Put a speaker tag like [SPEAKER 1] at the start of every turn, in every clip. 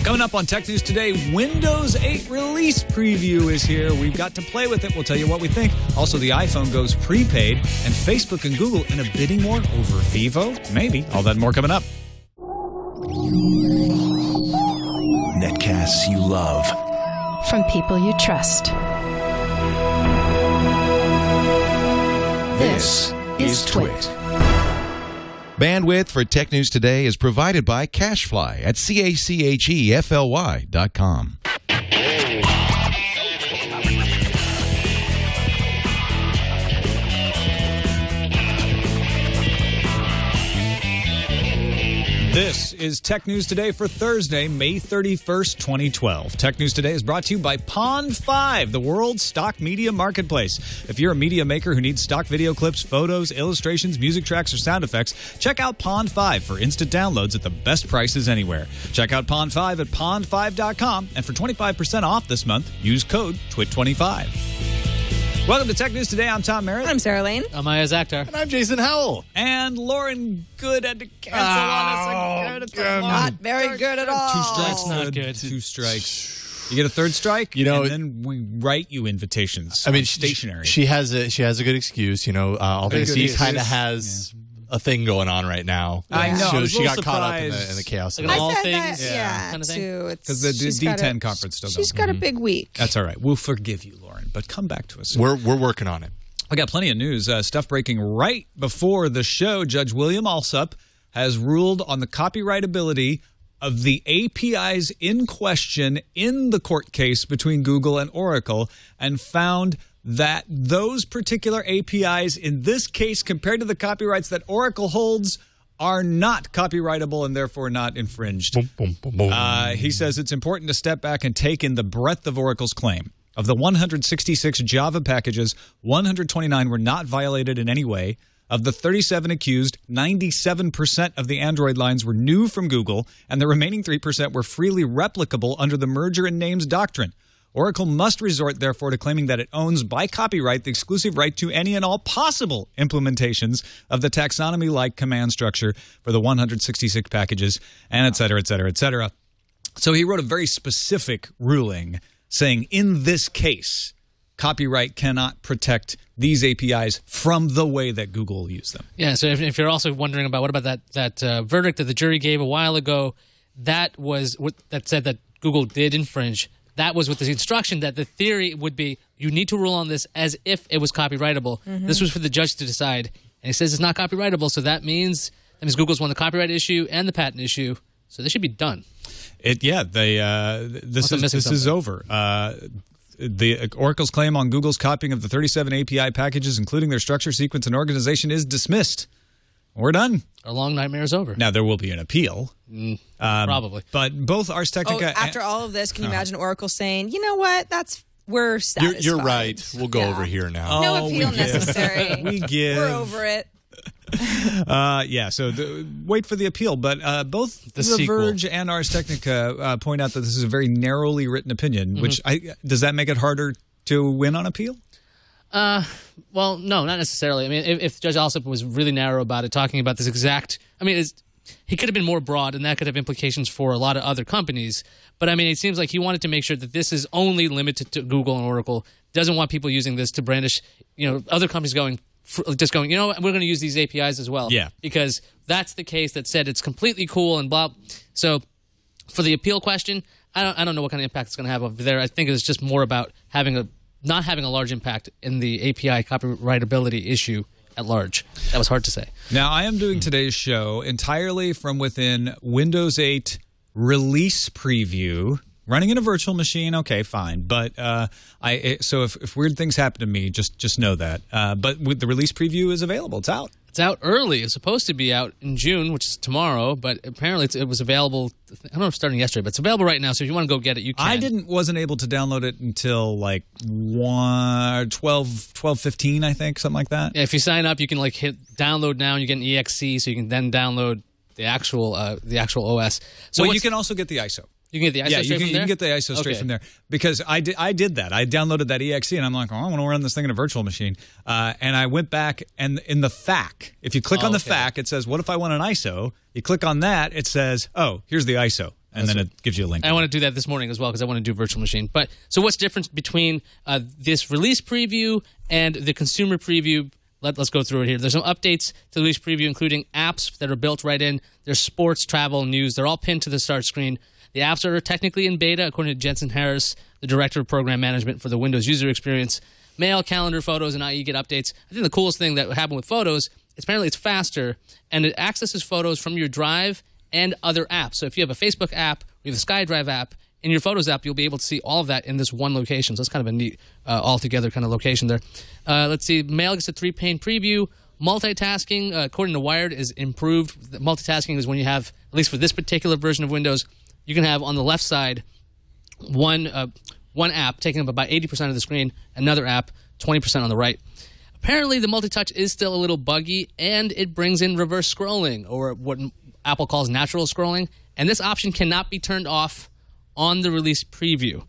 [SPEAKER 1] Coming up on Tech News Today, Windows 8 release preview is here. We've got to play with it. We'll tell you what we think. Also, the iPhone goes prepaid, and Facebook and Google in a bidding war over Vevo. Maybe. All that and more coming up.
[SPEAKER 2] Netcasts you love.
[SPEAKER 3] From people you trust. This is TWiT.
[SPEAKER 4] Bandwidth for Tech News Today is provided by Cachefly at CACHEFLY.com.
[SPEAKER 1] This is Tech News Today for Thursday, May 31st, 2012. Tech News Today is brought to you by Pond5, the world's stock media marketplace. If you're a media maker who needs stock video clips, photos, illustrations, music tracks, or sound effects, check out Pond5 for instant downloads at the best prices anywhere. Check out Pond5 at pond5.com, and for 25% off this month, use code TWIT25. Welcome to Tech News Today. I'm Tom Merritt.
[SPEAKER 5] I'm Sarah Lane.
[SPEAKER 6] I'm Iyaz Akhtar.
[SPEAKER 7] And I'm Jason Howell.
[SPEAKER 1] And Lauren Good had to cancel on us again.
[SPEAKER 5] Not very good at all.
[SPEAKER 1] 2 strikes.
[SPEAKER 6] That's not good.
[SPEAKER 1] 2 strikes. You get a 3rd strike, and then we write you invitations.
[SPEAKER 7] I mean,
[SPEAKER 1] stationary.
[SPEAKER 7] She has a good excuse. All things she kind of has a thing going on right now.
[SPEAKER 1] I know.
[SPEAKER 7] She got caught up in the chaos.
[SPEAKER 6] Like all things,
[SPEAKER 5] kind of
[SPEAKER 6] thing.
[SPEAKER 1] Because the D10 conference still
[SPEAKER 5] She's got a big week.
[SPEAKER 1] That's all right. We'll forgive you, Lauren, but come back to us.
[SPEAKER 7] We're working on it.
[SPEAKER 1] I got plenty of news. Stuff breaking right before the show. Judge William Alsup has ruled on the copyrightability of the APIs in question in the court case between Google and Oracle, and found that those particular APIs in this case, compared to the copyrights that Oracle holds, are not copyrightable and therefore not infringed.
[SPEAKER 7] Boom, boom, boom.
[SPEAKER 1] He says it's important to step back and take in the breadth of Oracle's claim. Of the 166 Java packages, 129 were not violated in any way. Of the 37 accused, 97% of the Android lines were new from Google, and the remaining 3% were freely replicable under the merger and names doctrine. Oracle must resort, therefore, to claiming that it owns by copyright the exclusive right to any and all possible implementations of the taxonomy-like command structure for the 166 packages, and et cetera, et cetera, et cetera. So he wrote a very specific ruling saying, in this case, copyright cannot protect these APIs from the way that Google used them.
[SPEAKER 6] Yeah, so if you're also wondering about what about that verdict that the jury gave a while ago, that was that said that Google did infringe. That was with the instruction that the theory would be you need to rule on this as if it was copyrightable. Mm-hmm. This was for the judge to decide. And he says it's not copyrightable, so that means Google's won the copyright issue and the patent issue, so they should be done. This
[SPEAKER 1] is over. The Oracle's claim on Google's copying of the 37 API packages, including their structure, sequence, and organization, is dismissed. We're done.
[SPEAKER 6] Our long nightmare is over.
[SPEAKER 1] Now, there will be an appeal.
[SPEAKER 6] Probably.
[SPEAKER 1] But both Ars Technica...
[SPEAKER 5] after all of this, can you imagine Oracle saying, you know what, we're satisfied.
[SPEAKER 7] You're right. We'll go over here now.
[SPEAKER 5] No appeal necessary.
[SPEAKER 1] We give.
[SPEAKER 5] We're over it.
[SPEAKER 1] So wait for the appeal. But both The Verge and Ars Technica point out that this is a very narrowly written opinion, which does that make it harder to win on appeal?
[SPEAKER 6] Well, no, not necessarily. I mean, if Judge Alsup was really narrow about it, talking about this exact... I mean, he could have been more broad, and that could have implications for a lot of other companies. But, I mean, it seems like he wanted to make sure that this is only limited to Google and Oracle. Doesn't want people using this to brandish, other companies going, you know what, we're going to use these APIs as well.
[SPEAKER 1] Yeah.
[SPEAKER 6] Because that's the case that said it's completely cool and blah. So, for the appeal question, I don't know what kind of impact it's going to have over there. I think it's just more about not having a large impact in the API copyrightability issue at large. That was hard to say.
[SPEAKER 1] Now, I am doing today's show entirely from within Windows 8 release preview, running in a virtual machine. Okay, fine. But so if weird things happen to me, just know that. But the release preview is available. It's out.
[SPEAKER 6] It's out early. It's supposed to be out in June, which is tomorrow, but apparently it was available, I don't know if starting yesterday, but it's available right now, so if you want to go get it, you can.
[SPEAKER 1] I wasn't able to download it until like 12:15, I think, something like that.
[SPEAKER 6] Yeah, if you sign up, you can like hit download now, and you get an EXE, so you can then download the actual OS. So
[SPEAKER 1] you can also get the ISO.
[SPEAKER 6] You can get the ISO straight from there?
[SPEAKER 1] You can get the ISO straight from there. Because I did that. I downloaded that EXE, and I'm like, I want to run this thing in a virtual machine. And I went back, and in the FAQ, if you click on the FAQ, it says, what if I want an ISO? You click on that, it says, oh, here's the ISO. and then it gives you a link.
[SPEAKER 6] I want to do that this morning as well because I want to do virtual machine. But so what's different between this release preview and the consumer preview? Let's go through it here. There's some updates to the release preview, including apps that are built right in. There's sports, travel, news. They're all pinned to the start screen. The apps are technically in beta, according to Jensen Harris, the Director of Program Management for the Windows User Experience. Mail, calendar, photos, and IE get updates. I think the coolest thing that happened with photos, apparently it's faster, and it accesses photos from your drive and other apps. So if you have a Facebook app, you have a SkyDrive app, in your Photos app, you'll be able to see all of that in this one location. So it's kind of a neat, all-together kind of location there. Let's see. Mail gets a 3-pane preview. Multitasking, according to Wired, is improved. Multitasking is when you have, at least for this particular version of Windows, you can have on the left side one app taking up about 80% of the screen, another app 20% on the right. Apparently, the multi-touch is still a little buggy, and it brings in reverse scrolling, or what Apple calls natural scrolling. And this option cannot be turned off on the release preview.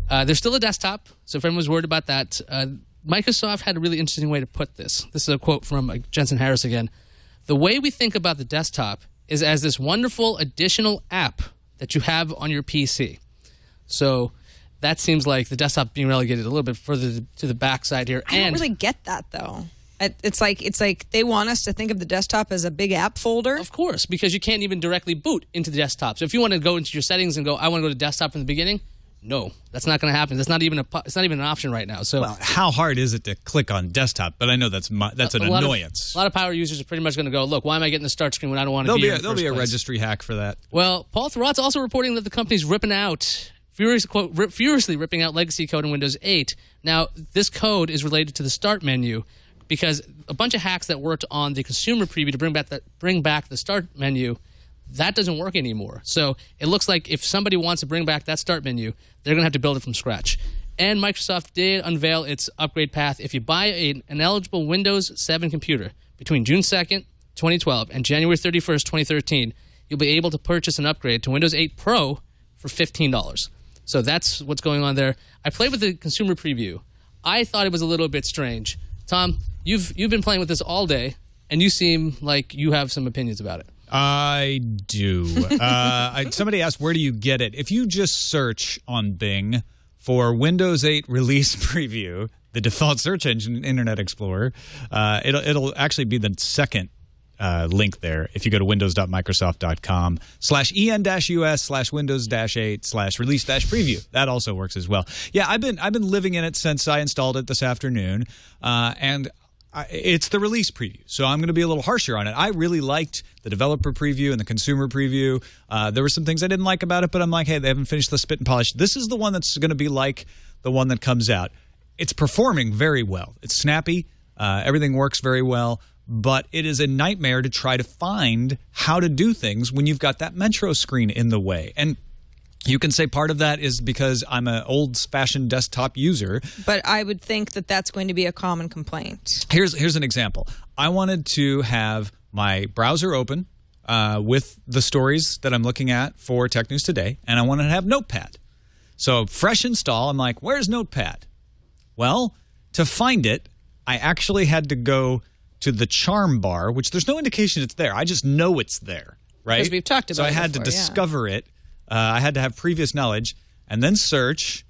[SPEAKER 6] There's still a desktop, so if anyone's worried about that, Microsoft had a really interesting way to put this. This is a quote from Jensen Harris again. The way we think about the desktop is as this wonderful additional app that you have on your PC. So that seems like the desktop being relegated a little bit further to the backside here.
[SPEAKER 5] I don't really get that, though. It's like they want us to think of the desktop as a big app folder.
[SPEAKER 6] Of course, because you can't even directly boot into the desktop. So if you want to go into your settings and go, I want to go to desktop from the beginning, no, that's not going to happen. It's not even an option right now. So,
[SPEAKER 1] well, how hard is it to click on desktop? But I know that's an annoyance.
[SPEAKER 6] A lot of power users are pretty much going to go, look, why am I getting the start screen when I don't want to be here?
[SPEAKER 1] There'll be a registry hack for that.
[SPEAKER 6] Well, Paul Thurrott's also reporting that the company's furiously ripping out legacy code in Windows 8. Now, this code is related to the Start menu, because a bunch of hacks that worked on the consumer preview to bring back the Start menu, that doesn't work anymore. So it looks like if somebody wants to bring back that Start menu, they're going to have to build it from scratch. And Microsoft did unveil its upgrade path. If you buy an eligible Windows 7 computer between June 2nd, 2012 and January 31st, 2013, you'll be able to purchase an upgrade to Windows 8 Pro for $15. So that's what's going on there. I played with the consumer preview. I thought it was a little bit strange. Tom, you've been playing with this all day, and you seem like you have some opinions about it.
[SPEAKER 1] I do. Somebody asked, where do you get it? If you just search on Bing for Windows 8 release preview, the default search engine, Internet Explorer, it'll actually be the second link there. If you go to windows.microsoft.com/en-us/windows-8/release-preview, that also works as well. Yeah, I've been living in it since I installed it this afternoon, and it's the release preview, so I'm going to be a little harsher on it. I really liked the developer preview and the consumer preview. There were some things I didn't like about it, but I'm like, hey, they haven't finished the spit and polish. This is the one that's going to be like the one that comes out. It's performing very well. It's snappy. Everything works very well. But it is a nightmare to try to find how to do things when you've got that Metro screen in the way. And you can say part of that is because I'm an old-fashioned desktop user.
[SPEAKER 5] But I would think that that's going to be a common complaint.
[SPEAKER 1] Here's an example. I wanted to have my browser open with the stories that I'm looking at for Tech News Today, and I wanted to have Notepad. So fresh install, I'm like, where's Notepad? Well, to find it, I actually had to go to the charm bar, which there's no indication it's there. I just know it's there, right?
[SPEAKER 5] Because we've talked about it.
[SPEAKER 1] So I had to discover it. I had to have previous knowledge, and then search,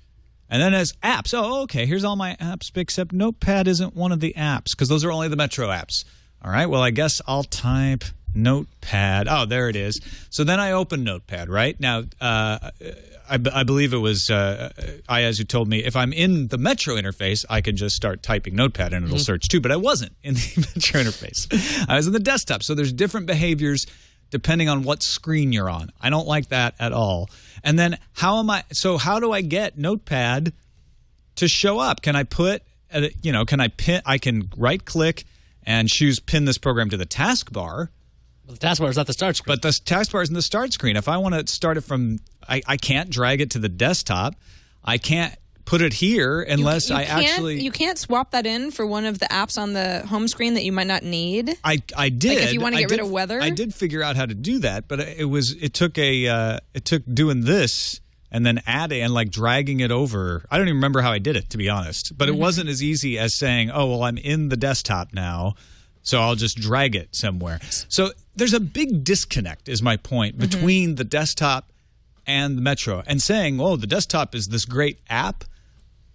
[SPEAKER 1] and then as apps. Oh, okay, here's all my apps, except Notepad isn't one of the apps, because those are only the Metro apps. All right, well, I guess I'll type Notepad. Oh, there it is. So then I open Notepad, right? Now, I believe it was Iyaz who told me if I'm in the Metro interface, I can just start typing Notepad and it'll search too. But I wasn't in the Metro interface. I was in the desktop. So there's different behaviors depending on what screen you're on. I don't like that at all. And then how do I get Notepad to show up? Can I put, I can right click and choose pin this program to the taskbar.
[SPEAKER 6] Well, the taskbar is not the start screen.
[SPEAKER 1] But the taskbar is in the start screen. If I want to start it from, I can't drag it to the desktop. I can't put it here unless
[SPEAKER 5] You can't swap that in for one of the apps on the home screen that you might not need.
[SPEAKER 1] I did.
[SPEAKER 5] Like if you want to get rid of weather.
[SPEAKER 1] I did figure out how to do that, but it took doing this and then adding and like dragging it over. I don't even remember how I did it, to be honest. But it wasn't as easy as saying, oh, well, I'm in the desktop now, so I'll just drag it somewhere. So there's a big disconnect, is my point, between the desktop and the Metro, and saying, "Oh, the desktop is this great app."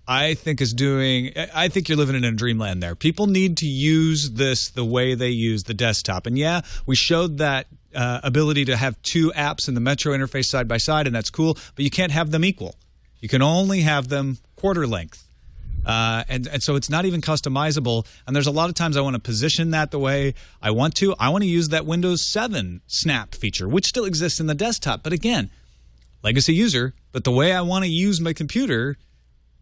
[SPEAKER 1] I think you're living in a dreamland there. People need to use this the way they use the desktop. And yeah, we showed that ability to have two apps in the Metro interface side by side, and that's cool, but you can't have them equal. You can only have them quarter length. And so it's not even customizable. And there's a lot of times I want to position that the way I want to. I want to use that Windows 7 snap feature, which still exists in the desktop. But again, legacy user, but the way I want to use my computer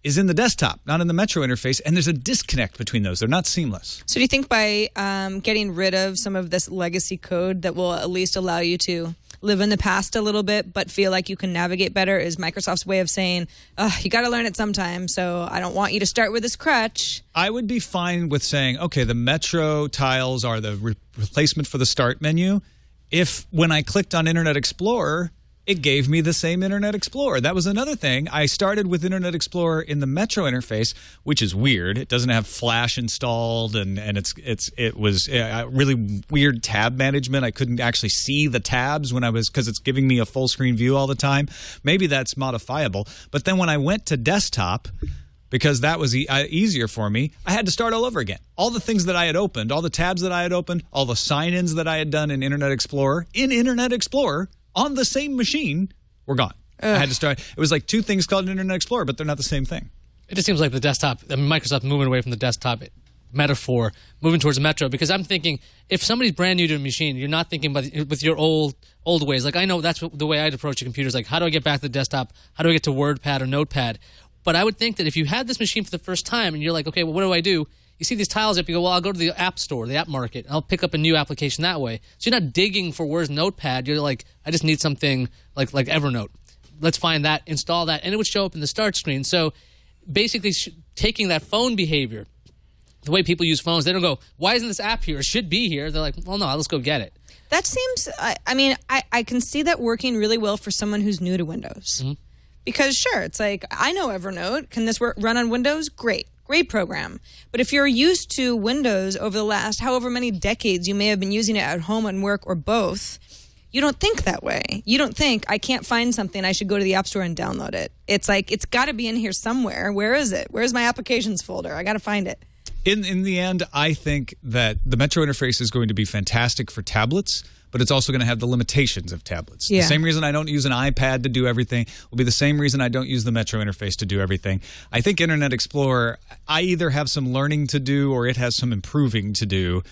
[SPEAKER 1] is in the desktop, not in the Metro interface, and there's a disconnect between those. They're not seamless.
[SPEAKER 5] So do you think by getting rid of some of this legacy code that will at least allow you to live in the past a little bit but feel like you can navigate better is Microsoft's way of saying, you got to learn it sometime, so I don't want you to start with this crutch?
[SPEAKER 1] I would be fine with saying, okay, the Metro tiles are the replacement for the start menu. If when I clicked on Internet Explorer, it gave me the same Internet Explorer. That was another thing. I started with Internet Explorer in the Metro interface, which is weird. It doesn't have Flash installed, and it was really weird tab management. I couldn't actually see the tabs because it's giving me a full screen view all the time. Maybe that's modifiable. But then when I went to desktop, because that was easier for me, I had to start all over again. All the things that I had opened, all the tabs that I had opened, all the sign-ins that I had done in Internet Explorer, on the same machine, were gone. I had to start. It was like two things called Internet Explorer, but they're not the same thing.
[SPEAKER 6] It just seems like the desktop, Microsoft moving away from the desktop metaphor, moving towards Metro, because I'm thinking, if somebody's brand new to a machine, you're not thinking with your old ways. Like, I know that's the way I'd approach a computer is like, how do I get back to the desktop? How do I get to WordPad or Notepad? But I would think that if you had this machine for the first time and you're like, okay, well, what do I do? You see these tiles up, you go, well, I'll go to the app store, the app market, and I'll pick up a new application that way. So you're not digging for where's Notepad. You're like, I just need something like Evernote. Let's find that, install that, and it would show up in the start screen. So basically taking that phone behavior, the way people use phones, they don't go, why isn't this app here? It should be here. They're like, well, no, let's go get it.
[SPEAKER 5] That seems, I can see that working really well for someone who's new to Windows. Mm-hmm. Because sure, it's like, I know Evernote. Can this run on Windows? Great program. But if you're used to Windows over the last however many decades you may have been using it at home and work or both, you don't think that way. You don't think, I can't find something, I should go to the App Store and download it. It's like, it's got to be in here somewhere. Where is it? Where's my applications folder? I got to find it.
[SPEAKER 1] In the end, I think that the Metro interface is going to be fantastic for tablets, but it's also going to have the limitations of tablets. Yeah. The same reason I don't use an iPad to do everything will be the same reason I don't use the Metro interface to do everything. I think Internet Explorer, I either have some learning to do or it has some improving to do.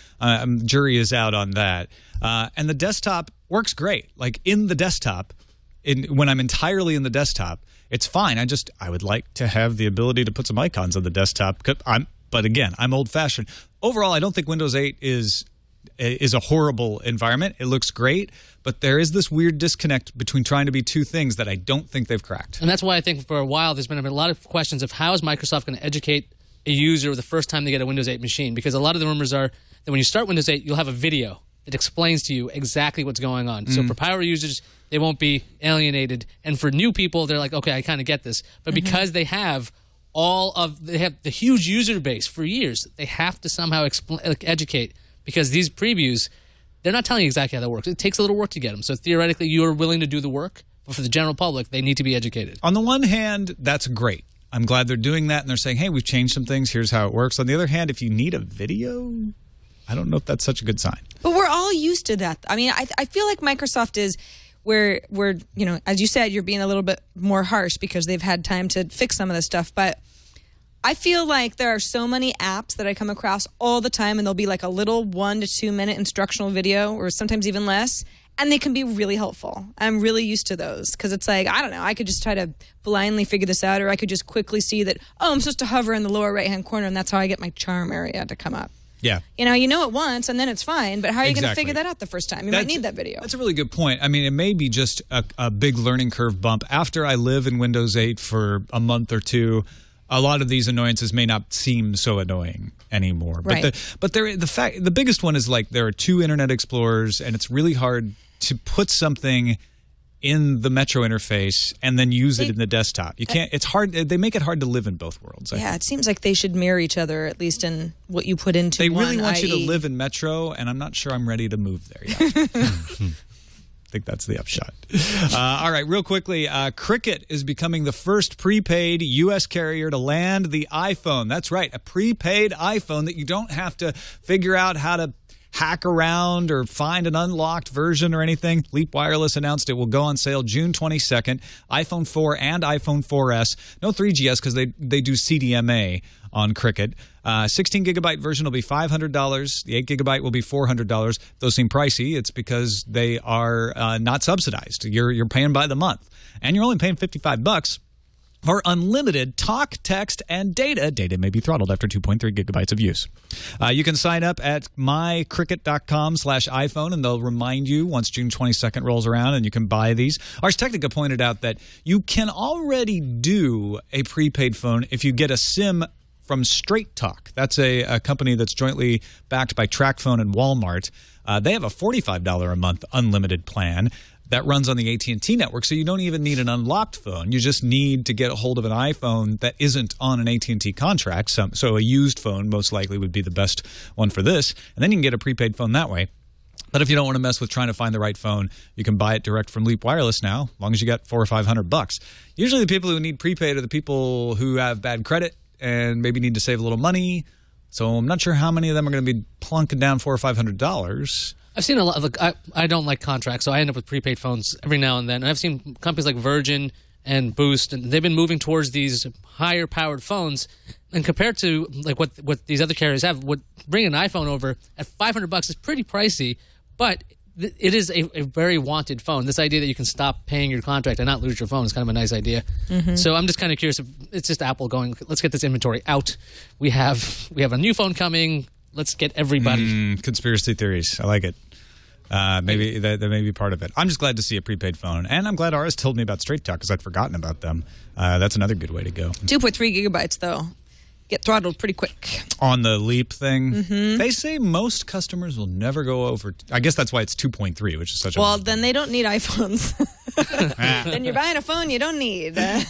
[SPEAKER 1] Jury is out on that. And the desktop works great. Like in the desktop, when I'm entirely in the desktop, it's fine. I would like to have the ability to put some icons on the desktop. But again, I'm old-fashioned. Overall, I don't think Windows 8 is a horrible environment. It looks great, but there is this weird disconnect between trying to be two things that I don't think they've cracked. And
[SPEAKER 6] that's why I think for a while there's been a lot of questions of how is Microsoft going to educate a user the first time they get a Windows 8 machine? Because a lot of the rumors are that when you start Windows 8, you'll have a video that explains to you exactly what's going on. So for power users, they won't be alienated. And for new people, they're like, okay, I kind of get this. But because they have they have the huge user base for years, they have to somehow educate, because these previews, they're not telling you exactly how that works. It takes a little work to get them. So theoretically, you're willing to do the work, but for the general public, they need to be educated.
[SPEAKER 1] On the one hand, that's great. I'm glad they're doing that, and they're saying, hey, we've changed some things. Here's how it works. On the other hand, if you need a video, I don't know if that's such a good sign. But
[SPEAKER 5] we're all used to that. I mean, I feel like Microsoft is where, as you said, you're being a little bit more harsh because they've had time to fix some of this stuff. But I feel like there are so many apps that I come across all the time, and there'll be like a little 1 to 2 minute instructional video, or sometimes even less, and they can be really helpful. I'm really used to those because it's like, I don't know, I could just try to blindly figure this out, or I could just quickly see that, I'm supposed to hover in the lower right-hand corner, and that's how I get my charm area to come up.
[SPEAKER 1] Yeah.
[SPEAKER 5] You know it once, and then it's fine, but how are you going to figure that out the first time? You might need that video.
[SPEAKER 1] That's a really good point. I mean, it may be just a big learning curve bump. After I live in Windows 8 for a month or two, a lot of these annoyances may not seem so annoying anymore.
[SPEAKER 5] Right.
[SPEAKER 1] But the biggest one is like there are two Internet Explorers, and it's really hard to put something in the Metro interface and then use it in the desktop. You can't. It's hard. They make it hard to live in both worlds.
[SPEAKER 5] Yeah, it seems like they should mirror each other, at least in what you put into.
[SPEAKER 1] They really want you to live in Metro, and I'm not sure I'm ready to move there yet. think that's the upshot. All right, real quickly, Cricket is becoming the first prepaid U.S. carrier to land the iPhone. That's right, a prepaid iPhone that you don't have to figure out how to hack around or find an unlocked version or anything. Leap Wireless announced it will go on sale June 22nd. iPhone 4 and iPhone 4S. No 3GS because they do CDMA on Cricket. 16-gigabyte version will be $500. The 8-gigabyte will be $400. Those seem pricey. It's because they are not subsidized. You're paying by the month. And you're only paying $55 for unlimited talk, text, and data. Data may be throttled after 2.3 gigabytes of use. You can sign up at mycricket.com/iPhone, and they'll remind you once June 22nd rolls around, and you can buy these. Ars Technica pointed out that you can already do a prepaid phone if you get a SIM from Straight Talk. That's a company that's jointly backed by TracFone and Walmart. They have a $45 a month unlimited plan that runs on the AT&T network, so you don't even need an unlocked phone. You just need to get a hold of an iPhone that isn't on an AT&T contract. So a used phone most likely would be the best one for this, and then you can get a prepaid phone that way. But if you don't want to mess with trying to find the right phone, you can buy it direct from Leap Wireless now, as long as you got $400 or $500. Usually the people who need prepaid are the people who have bad credit and maybe need to save a little money. So I'm not sure how many of them are going to be plunking down $400 or $500.
[SPEAKER 6] I've seen a lot of I don't like contracts, so I end up with prepaid phones every now and then. And I've seen companies like Virgin and Boost, and they've been moving towards these higher powered phones. And compared to like what these other carriers have, bringing an iPhone over at $500 is pretty pricey, but it is a very wanted phone. This idea that you can stop paying your contract and not lose your phone is kind of a nice idea. Mm-hmm. So I'm just kind of curious if it's just Apple going, let's get this inventory out. We have a new phone coming. Let's get everybody.
[SPEAKER 1] Conspiracy theories. I like it. Maybe that may be part of it. I'm just glad to see a prepaid phone. And I'm glad Ars told me about Straight Talk because I'd forgotten about them. That's another good way to go.
[SPEAKER 5] 2.3 gigabytes, though. Get throttled pretty quick.
[SPEAKER 1] On the Leap thing, they say most customers will never go over. I guess that's why it's 2.3, which is such a...
[SPEAKER 5] Well, then they don't need iPhones. Then you're buying a phone you don't need.
[SPEAKER 1] Yeah,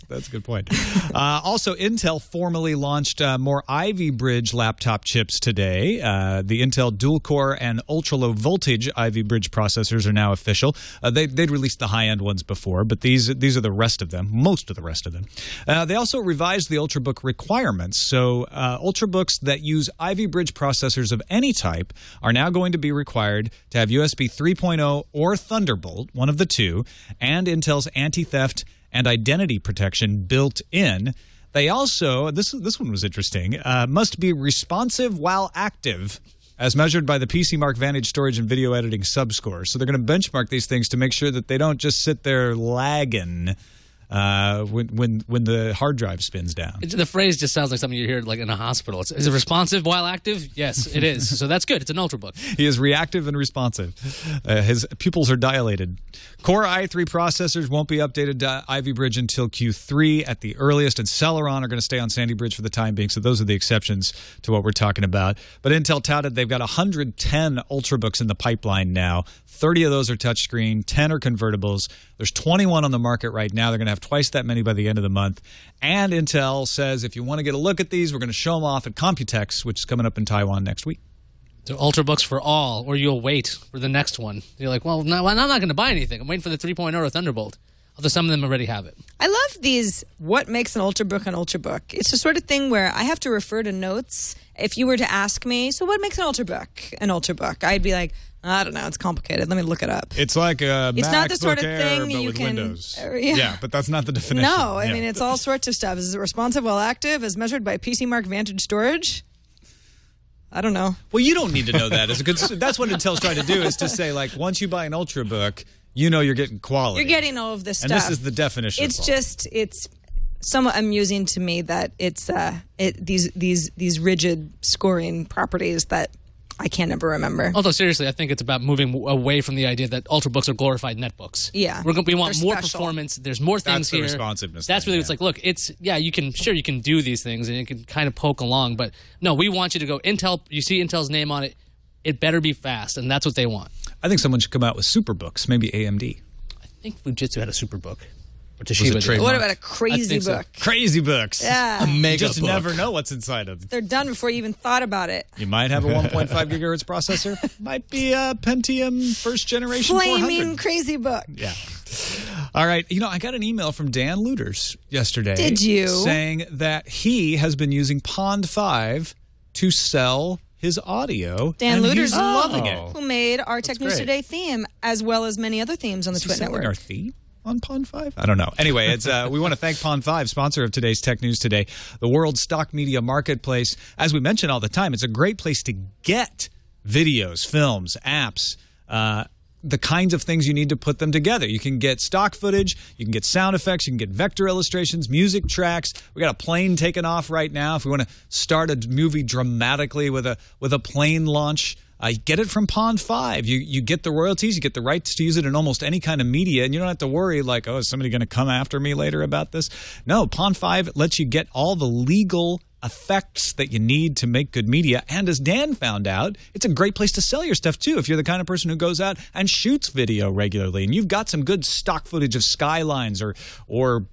[SPEAKER 1] that's a good point. Also, Intel formally launched more Ivy Bridge laptop chips today. The Intel dual-core and ultra-low voltage Ivy Bridge processors are now official. They'd released the high-end ones before, but these are the rest of them, most of the rest of them. They also revised the Ultrabook requirements. So Ultrabooks that use Ivy Bridge processors of any type are now going to be required to have USB 3.0 or Thunderbolt, one of the two, and Intel's anti-theft and identity protection built in. They also, this one was interesting, must be responsive while active, as measured by the PC Mark Vantage Storage and Video Editing subscore. So they're going to benchmark these things to make sure that they don't just sit there lagging when the hard drive spins down.
[SPEAKER 6] The phrase just sounds like something you hear like in a hospital. Is it responsive while active? Yes, it is. So that's good. It's an Ultrabook.
[SPEAKER 1] He is reactive and responsive. His pupils are dilated. Core i3 processors won't be updated to Ivy Bridge until Q3 at the earliest, and Celeron are going to stay on Sandy Bridge for the time being. So those are the exceptions to what we're talking about. But Intel touted they've got 110 Ultrabooks in the pipeline now. 30 of those are touchscreen, 10 are convertibles. There's 21 on the market right now. They're going to have twice that many by the end of the month. And Intel says if you want to get a look at these, we're going to show them off at Computex, which is coming up in Taiwan next week.
[SPEAKER 6] So Ultrabooks for all, or you'll wait for the next one. You're like, well, no, I'm not going to buy anything. I'm waiting for the 3.0 or Thunderbolt. Although some of them already have it.
[SPEAKER 5] I love these, what makes an Ultrabook an Ultrabook? It's the sort of thing where I have to refer to notes. If you were to ask me, so what makes an Ultrabook? I'd be like, I don't know. It's complicated. Let me look it up.
[SPEAKER 1] It's like a
[SPEAKER 5] It's not the sort of
[SPEAKER 1] Air,
[SPEAKER 5] thing
[SPEAKER 1] but
[SPEAKER 5] you
[SPEAKER 1] with
[SPEAKER 5] can.
[SPEAKER 1] Windows.
[SPEAKER 5] Yeah,
[SPEAKER 1] but that's not the definition.
[SPEAKER 5] No, I mean it's all sorts of stuff. Is it responsive while active, as measured by PC Mark Vantage Storage? I don't know.
[SPEAKER 1] Well, you don't need to know that. That's what Intel's trying to do, is to say, like, once you buy an Ultrabook, you know you're getting quality.
[SPEAKER 5] You're getting all of this stuff.
[SPEAKER 1] And this is the definition.
[SPEAKER 5] It's somewhat amusing to me that it's these rigid scoring properties that I can't ever remember.
[SPEAKER 6] Although, seriously, I think it's about moving away from the idea that Ultrabooks are glorified netbooks.
[SPEAKER 5] Yeah.
[SPEAKER 6] We want more performance. There's more things here.
[SPEAKER 1] That's the responsiveness.
[SPEAKER 6] That's
[SPEAKER 1] thing,
[SPEAKER 6] really, it's like, look, you can do these things and you can kind of poke along, but no, we want you to go Intel. You see Intel's name on it. It better be fast, and that's what they want.
[SPEAKER 1] I think someone should come out with Superbooks, maybe AMD.
[SPEAKER 6] I think Fujitsu had a Superbook. Or Toshiba did.
[SPEAKER 5] What about a crazy
[SPEAKER 6] so.
[SPEAKER 5] book?
[SPEAKER 1] Crazy books.
[SPEAKER 5] Yeah.
[SPEAKER 7] A mega
[SPEAKER 1] You just
[SPEAKER 7] book.
[SPEAKER 1] never know what's inside them.
[SPEAKER 5] They're done before you even thought about it.
[SPEAKER 1] You might have a 1.5 gigahertz processor. Might be a Pentium first generation
[SPEAKER 5] Flaming
[SPEAKER 1] 400.
[SPEAKER 5] crazy book.
[SPEAKER 1] Yeah. All right. I got an email from Dan Luters yesterday.
[SPEAKER 5] Did you?
[SPEAKER 1] Saying that he has been using Pond 5 to sell his audio.
[SPEAKER 5] Dan
[SPEAKER 1] and
[SPEAKER 5] Luters
[SPEAKER 1] he's loving it.
[SPEAKER 5] who made our Tech News
[SPEAKER 7] great.
[SPEAKER 5] Today theme, as well as many other themes on the
[SPEAKER 1] Is he
[SPEAKER 5] TWiT
[SPEAKER 1] selling
[SPEAKER 5] network.
[SPEAKER 1] our theme on Pond 5? I don't know. Anyway, it's we want to thank Pond 5, sponsor of today's Tech News Today, the world's stock media marketplace. As we mention all the time, it's a great place to get videos, films, apps, the kinds of things you need to put them together. You can get stock footage, you can get sound effects, you can get vector illustrations, music tracks. We got a plane taking off right now. If we want to start a movie dramatically with a plane launch, get it from Pond 5. You get the royalties, you get the rights to use it in almost any kind of media, and you don't have to worry like, oh, is somebody going to come after me later about this? No, Pond 5 lets you get all the legal effects that you need to make good media. And as Dan found out, it's a great place to sell your stuff too if you're the kind of person who goes out and shoots video regularly and you've got some good stock footage of skylines or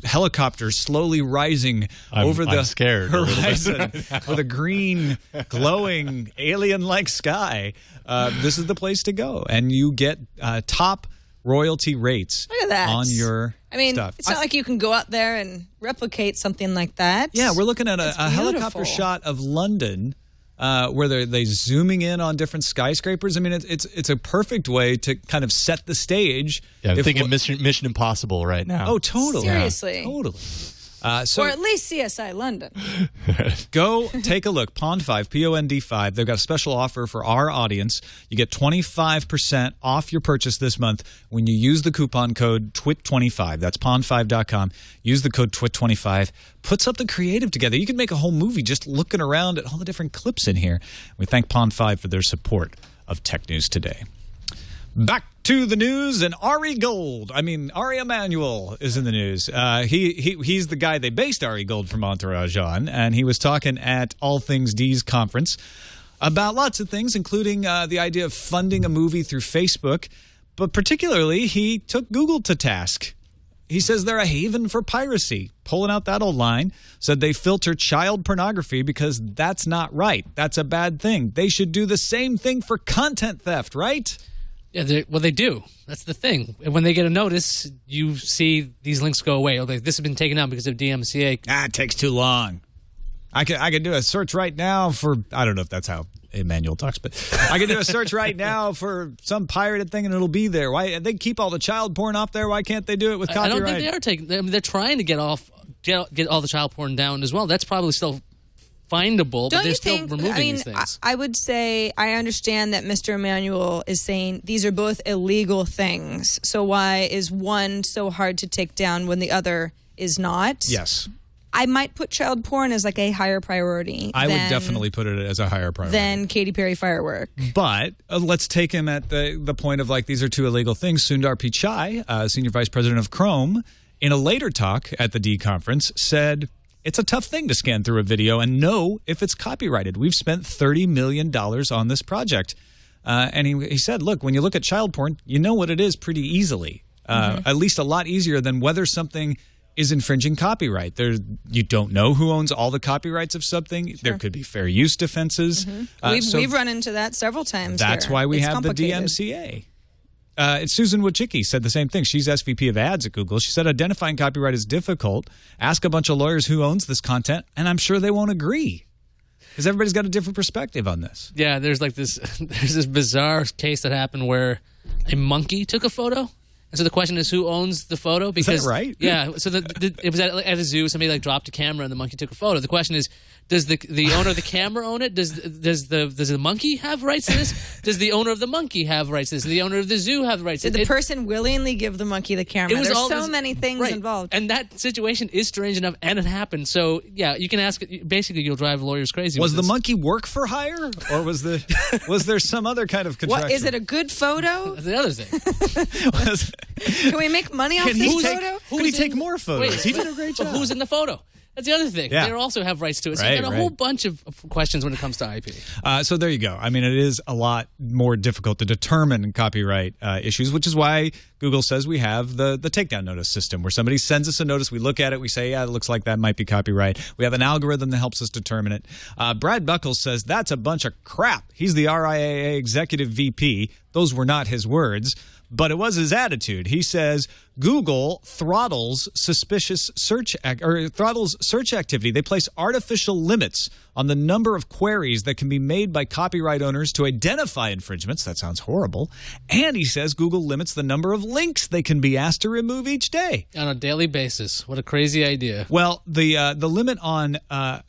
[SPEAKER 1] helicopters slowly rising over the horizon with a green glowing alien-like sky. This is the place to go, and you get top royalty rates
[SPEAKER 5] Look at that.
[SPEAKER 1] on your stuff.
[SPEAKER 5] It's not like you can go out there and replicate something like that.
[SPEAKER 1] Yeah, we're looking at a helicopter
[SPEAKER 5] beautiful.
[SPEAKER 1] shot of London where they're zooming in on different skyscrapers. I mean, it's a perfect way to kind of set the stage.
[SPEAKER 7] Yeah, I'm thinking Mission Impossible right now.
[SPEAKER 1] Oh, totally.
[SPEAKER 5] Seriously.
[SPEAKER 1] Yeah, totally.
[SPEAKER 5] Or at least CSI London.
[SPEAKER 1] Go take a look. Pond 5, Pond 5. They've got a special offer for our audience. You get 25% off your purchase this month when you use the coupon code TWIT25. That's pond5.com. Use the code TWIT25. Put something creative together. You can make a whole movie just looking around at all the different clips in here. We thank Pond 5 for their support of Tech News Today. Back to the news, and Ari Emanuel is in the news. He's the guy they based Ari Gold from Entourage on, and he was talking at All Things D's conference about lots of things, including the idea of funding a movie through Facebook, but particularly he took Google to task. He says they're a haven for piracy, pulling out that old line, said they filter child pornography because that's not right. That's a bad thing. They should do the same thing for content theft, right?
[SPEAKER 6] Yeah, they do. That's the thing. When they get a notice, you see these links go away. Like, this has been taken out because of DMCA.
[SPEAKER 1] It takes too long. I could do a search right now for, I don't know if that's how Emmanuel talks, but I could do a search right now for some pirated thing and it'll be there. Why they keep all the child porn off there? Why can't they do it with copyright?
[SPEAKER 6] I don't think they are taking. I mean, they're trying to get all the child porn down as well. That's probably still findable, but they're still removing these things.
[SPEAKER 5] I would say I understand that Mr. Emanuel is saying these are both illegal things. So why is one so hard to take down when the other is not?
[SPEAKER 1] Yes.
[SPEAKER 5] I might put child porn as like a higher priority.
[SPEAKER 1] I would definitely put it as a higher priority
[SPEAKER 5] than Katy Perry firework.
[SPEAKER 1] But let's take him at the point of like these are two illegal things. Sundar Pichai, Senior Vice President of Chrome, in a later talk at the D conference said, it's a tough thing to scan through a video and know if it's copyrighted. We've spent $30 million on this project. And he said, look, when you look at child porn, you know what it is pretty easily, at least a lot easier than whether something is infringing copyright. You don't know who owns all the copyrights of something. Sure. There could be fair use defenses.
[SPEAKER 5] We've run into that several times.
[SPEAKER 1] That's why we have the DMCA. Susan Wojcicki said the same thing. She's SVP of ads at Google. She said identifying copyright is difficult. Ask a bunch of lawyers who owns this content, and I'm sure they won't agree because everybody's got a different perspective on this.
[SPEAKER 6] Yeah, there's this bizarre case that happened where a monkey took a photo. And so the question is, who owns the photo? Because,
[SPEAKER 1] is that right?
[SPEAKER 6] Yeah. So it was at a zoo. Somebody dropped a camera, and the monkey took a photo. The question is, does the owner of the camera own it? Does the monkey have rights to this? Does the owner of the monkey have rights to this? Does the owner of the zoo have rights to this?
[SPEAKER 5] Did the person willingly give the monkey the camera? There's so many things involved.
[SPEAKER 6] And that situation is strange enough, and it happened. So, yeah, you can ask. Basically, you'll drive lawyers crazy.
[SPEAKER 1] Was the monkey work for hire, or was there some other kind of contraction?
[SPEAKER 5] What, is it a good photo?
[SPEAKER 6] That's the other thing.
[SPEAKER 5] Can we make money off this photo?
[SPEAKER 1] Can he take more photos?
[SPEAKER 6] Wait,
[SPEAKER 1] he did a great job.
[SPEAKER 6] Who's in the photo? That's the other thing.
[SPEAKER 1] Yeah.
[SPEAKER 6] They also have rights to it. So
[SPEAKER 1] right,
[SPEAKER 6] you got a whole bunch of questions when it comes to IP.
[SPEAKER 1] So there you go. I mean, it is a lot more difficult to determine copyright issues, which is why Google says we have the takedown notice system where somebody sends us a notice, we look at it, we say, yeah, it looks like that might be copyright. We have an algorithm that helps us determine it. Brad Buckles says that's a bunch of crap. He's the RIAA executive VP. Those were not his words, but it was his attitude. He says Google throttles search activity. They place artificial limits on the number of queries that can be made by copyright owners to identify infringements. That sounds horrible. And he says Google limits the number of links they can be asked to remove each day.
[SPEAKER 6] On a daily basis. What a crazy idea.
[SPEAKER 1] Well, the limit on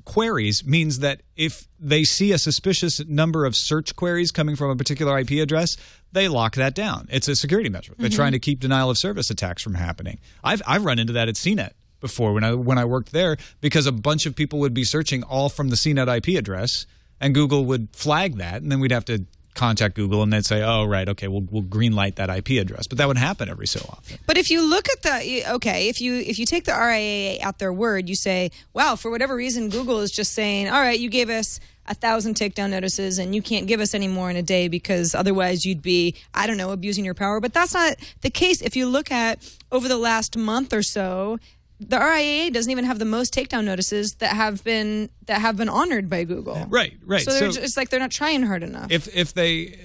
[SPEAKER 1] queries means that if they see a suspicious number of search queries coming from a particular IP address, they lock that down. It's a security measure. They're trying to keep denial of service attacks from happening. I've run into that at CNET before when I worked there, because a bunch of people would be searching all from the CNET IP address, and Google would flag that, and then we'd have to contact Google, and they'd say, "Oh, right, okay, we'll green light that IP address." But that would happen every so often.
[SPEAKER 5] But if you look at if you take the RIAA at their word, you say, "Wow, for whatever reason, Google is just saying, all right, you gave us 1,000 takedown notices, and you can't give us any more in a day because otherwise you'd be, I don't know, abusing your power." But that's not the case. If you look at over the last month or so, the RIAA doesn't even have the most takedown notices that have been honored by Google.
[SPEAKER 1] Right.
[SPEAKER 5] So it's like they're not trying hard enough.
[SPEAKER 1] If they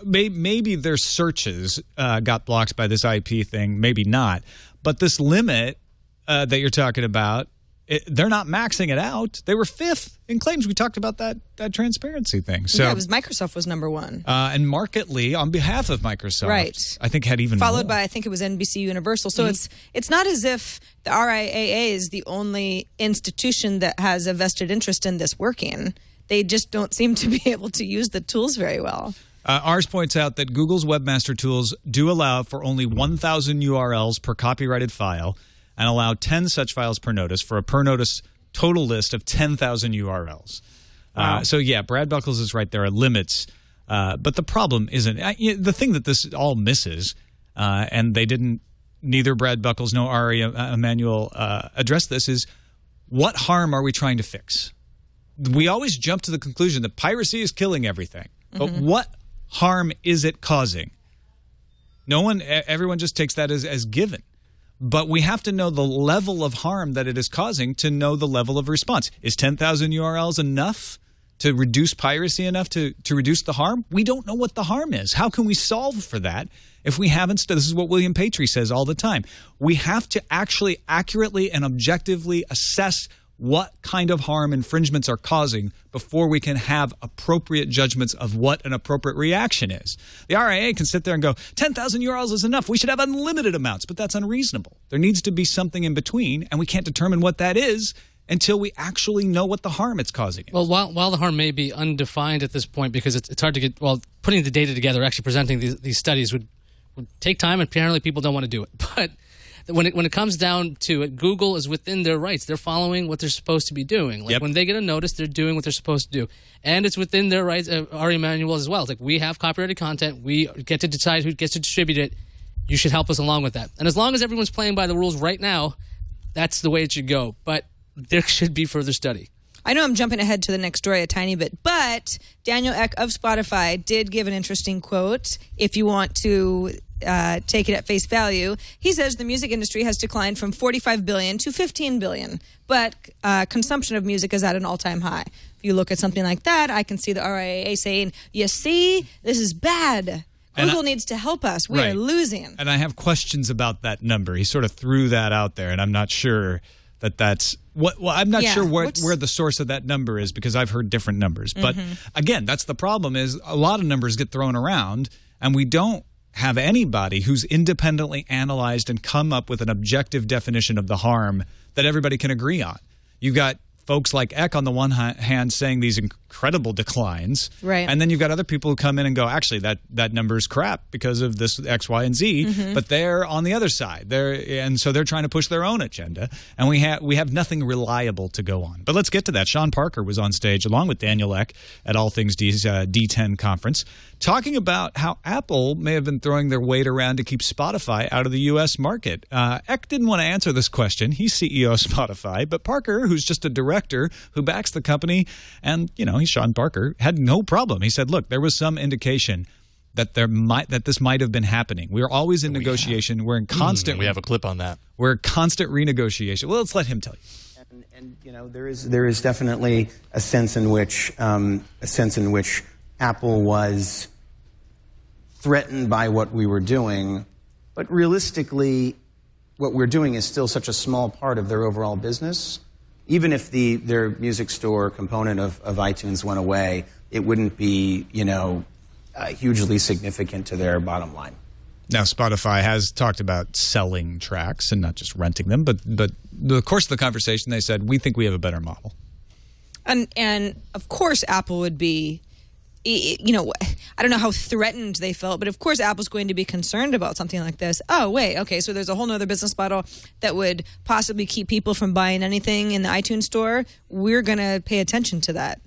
[SPEAKER 1] maybe their searches got blocked by this IP thing, maybe not. But this limit that you're talking about, they're not maxing it out. They were 5th in claims. We talked about that transparency thing. So
[SPEAKER 5] yeah, it was Microsoft was number 1.
[SPEAKER 1] And Marketly, on behalf of Microsoft,
[SPEAKER 5] right,
[SPEAKER 1] I think had even
[SPEAKER 5] followed
[SPEAKER 1] more.
[SPEAKER 5] by, I think it was NBC Universal. So it's not as if the RIAA is the only institution that has a vested interest in this working. They just don't seem to be able to use the tools very well.
[SPEAKER 1] Ours points out that Google's webmaster tools do allow for only 1,000 URLs per copyrighted file, and allow 10 such files per notice for a per notice total list of 10,000 URLs. Wow. So, yeah, Brad Buckles is right. There are limits. But the problem isn't the thing that this all misses, and they didn't, neither Brad Buckles nor Ari Emanuel address this, is what harm are we trying to fix? We always jump to the conclusion that piracy is killing everything. But what harm is it causing? Everyone just takes that as given. But we have to know the level of harm that it is causing to know the level of response. Is 10,000 URLs enough to reduce piracy, enough to reduce the harm? We don't know what the harm is. How can we solve for that if we haven't? This is what William Patry says all the time. We have to actually accurately and objectively assess what kind of harm infringements are causing before we can have appropriate judgments of what an appropriate reaction is. The RIA can sit there and go, 10,000 URLs is enough. We should have unlimited amounts, but that's unreasonable. There needs to be something in between, and we can't determine what that is until we actually know what the harm it's causing.
[SPEAKER 6] Well, while the harm may be undefined at this point, because it's hard to get, putting the data together, actually presenting these studies would take time, and apparently people don't want to do it. But when it comes down to it, Google is within their rights. They're following what they're supposed to be doing. Like when they get a notice, they're doing what they're supposed to do. And it's within their rights, Ari Emanuel as well. It's like, we have copyrighted content. We get to decide who gets to distribute it. You should help us along with that. And as long as everyone's playing by the rules right now, that's the way it should go. But there should be further study.
[SPEAKER 5] I know I'm jumping ahead to the next story a tiny bit, but Daniel Ek of Spotify did give an interesting quote, if you want to take it at face value. He says the music industry has declined from $45 billion to $15 billion, but consumption of music is at an all-time high. If you look at something like that, I can see the RIAA saying, you see, this is bad. Google needs to help us. We are losing.
[SPEAKER 1] And I have questions about that number. He sort of threw that out there, and I'm not sure that's what. Well, I'm not sure where the source of that number is, because I've heard different numbers. But again, that's the problem, is a lot of numbers get thrown around, and we don't have anybody who's independently analyzed and come up with an objective definition of the harm that everybody can agree on. You've got folks like Eck on the one hand saying these incredible declines, right? And then you've got other people who come in and go, actually, that number's crap because of this X, Y, and Z. But they're on the other side. So they're trying to push their own agenda, and we have nothing reliable to go on. But let's get to that. Sean Parker was on stage along with Daniel Ek at All Things D10 conference, talking about how Apple may have been throwing their weight around to keep Spotify out of the U.S. market. Eck didn't want to answer this question. He's CEO of Spotify, but Parker, who's just a director who backs the company, and he's Sean Parker, had no problem. He said, look, there was some indication that this might have been happening. We're always in negotiation. We're in constant.
[SPEAKER 7] We have a clip on that.
[SPEAKER 1] We're in constant renegotiation. Well, let's let him tell you.
[SPEAKER 2] And you know, there is definitely a sense in which Apple was threatened by what we were doing, but realistically, what we're doing is still such a small part of their overall business. Even if their music store component of iTunes went away, it wouldn't be, hugely significant to their bottom line.
[SPEAKER 1] Now, Spotify has talked about selling tracks and not just renting them, but the course of the conversation, they said, we think we have a better model.
[SPEAKER 5] And of course, Apple would be, I don't know how threatened they felt, but of course, Apple's going to be concerned about something like this. Oh, wait, okay, so there's a whole other business model that would possibly keep people from buying anything in the iTunes store. We're going to pay attention to that.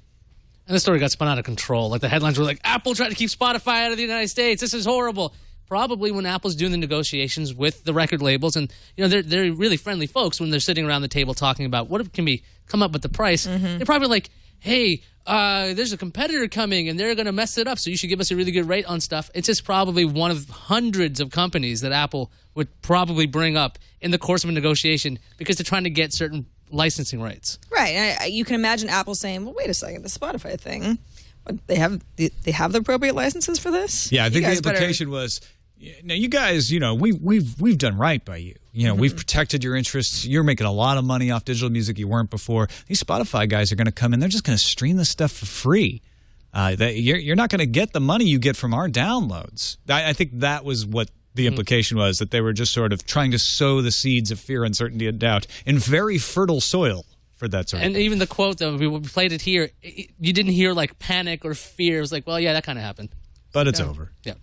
[SPEAKER 6] And the story got spun out of control. Like the headlines were like, Apple tried to keep Spotify out of the United States. This is horrible. Probably when Apple's doing the negotiations with the record labels, and they're really friendly folks when they're sitting around the table talking about what can we come up with the price. They're probably like, hey, there's a competitor coming and they're going to mess it up, so you should give us a really good rate on stuff. It's just probably one of hundreds of companies that Apple would probably bring up in the course of a negotiation because they're trying to get certain licensing rights.
[SPEAKER 5] Right. You can imagine Apple saying, well, wait a second, the Spotify thing, they have the appropriate licenses for this?
[SPEAKER 1] Yeah, I think the implication was, now you guys, we've done right by you. We've protected your interests. You're making a lot of money off digital music you weren't before. These Spotify guys are going to come in. They're just going to stream this stuff for free. You're not going to get the money you get from our downloads. I think that was what the implication was, that they were just sort of trying to sow the seeds of fear, uncertainty, and doubt in very fertile soil for that sort of thing.
[SPEAKER 6] And even the quote, though, we played it here, you didn't hear like panic or fear. It was like, well, yeah, that kind of happened.
[SPEAKER 1] But it's over.
[SPEAKER 6] Yeah.